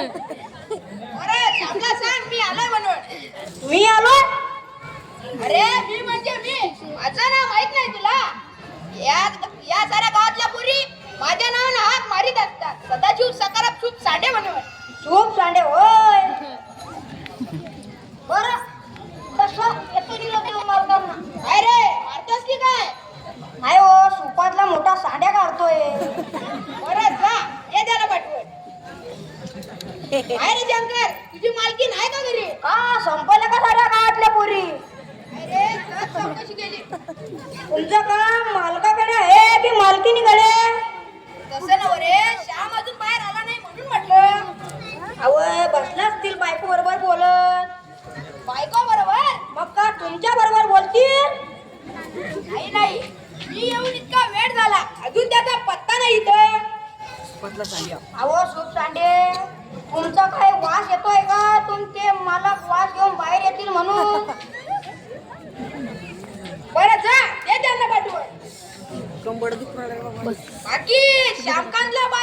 अरे श्यामला सांग मी आलोय म्हणून. मी आलो. अरे मी म्हणजे मी, माझं नाव माहित नाही तुला? या साऱ्या गावातल्या पुरी माझ्या नावानं हाक मारीत असतात, सदाशिव सकाराम चूप सांडे म्हणून. चूप सांडे होय. बरं तसं येतो की लोक मारताना. काय रे मारतोस की काय? नाही हो, सुपातला मोठा सांड्या काढतोय. बरं जा ये त्याला पाठवून. काय रे शंकर, तुझी मालकी नाही का घरी? का संपल्या का साऱ्या गावातल्या पोरी? अरे सहज चौकशी केली. तुमचं काम मालकाकडे आहे की मालकीनीकडे? तसं नव रे, श्याम अजून बाहेर आला नाही म्हणून म्हटलं. अव बसला असतील बायको बरोबर बोलत. बायको बरोबर? मग का तुमच्या बरोबर बोलतील? नाही नाही, मी येऊन इतका वेळ झाला, अजून त्याचा पत्ता नाही इथं. अहो सूप सांडे, तुमचा काय वास येतोय का? तुमचे मालक वास घेऊन बाहेर येतील म्हणून. बरं जा ये त्यांना पाठवून. बाकी श्यामकांतला बायको